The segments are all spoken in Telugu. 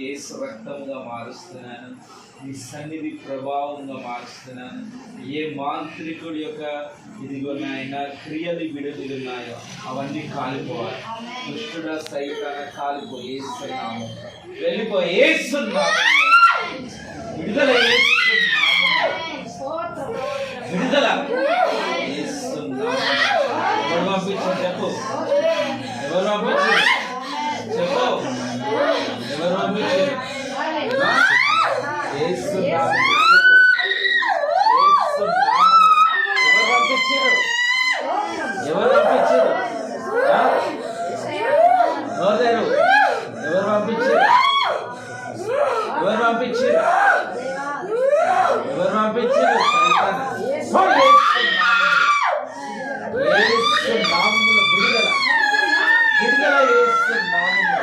యేసు రక్తముగా మారుస్తున్నాను, నీ సన్నిధి ప్రభావంగా మారుస్తున్నాను. ఏ మాంత్రికుడి యొక్క ఇదిగో నాయన క్రియలు విడుదలున్నాయో అవన్నీ కాలిపోవాలి. దుష్టుడ సైతాన కాలిపో, యేసు నామములో వెళ్ళిపో, యేసు నామములో విడుదల, యేసు నామములో విడుదల, యేసు నామములో. ఎవరు పంపించారు చెప్పు, ఎవరు పంపించారు చెప్పు, ఎవరు పంపించారు? యేసు నామములో, యేసు నామములో. ఎవరు పంపించారు? ఎవరు పంపించారు? ఎవరు పంపించారు? ఎవరు పంపించారు? ఎవరు పంపించారు? యేసు నామములో విడుదల, విడుదల, యేసు నామములో.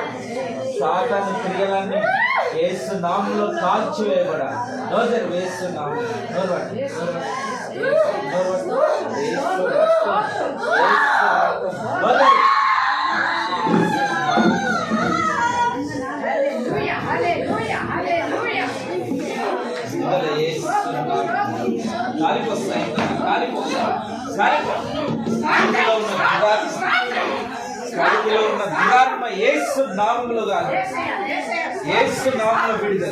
సాతాను క్రియలన్నీ యేసు నామములో కాల్చివేయబడాలి. నోరు యేసు నామములో, నోరు పట్టు, నోరు పట్టు, యేసు రక్తం, యేసు రక్తం, నోరు కాలిపోస్తాయి, కడుపులో ఉన్న దురాత్మ యేసు నామములో కాదు, యేసు నామములో విడుదల,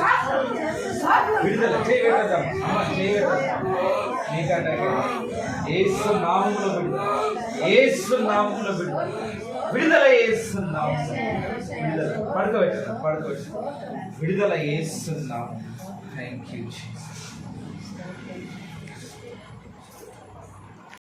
విడుదల. చేయగలుగుతాం చేయగలుగుతాం నీకంట. యేసు నామములో విడుదల, యేసు నామములో విడుదల, విడుదల, యేసు నామములో విడుదల. పడుకోబెట్టారు, పడుకోబెట్టారు, విడుదల, యేసు నామములో. Thank you Jesus.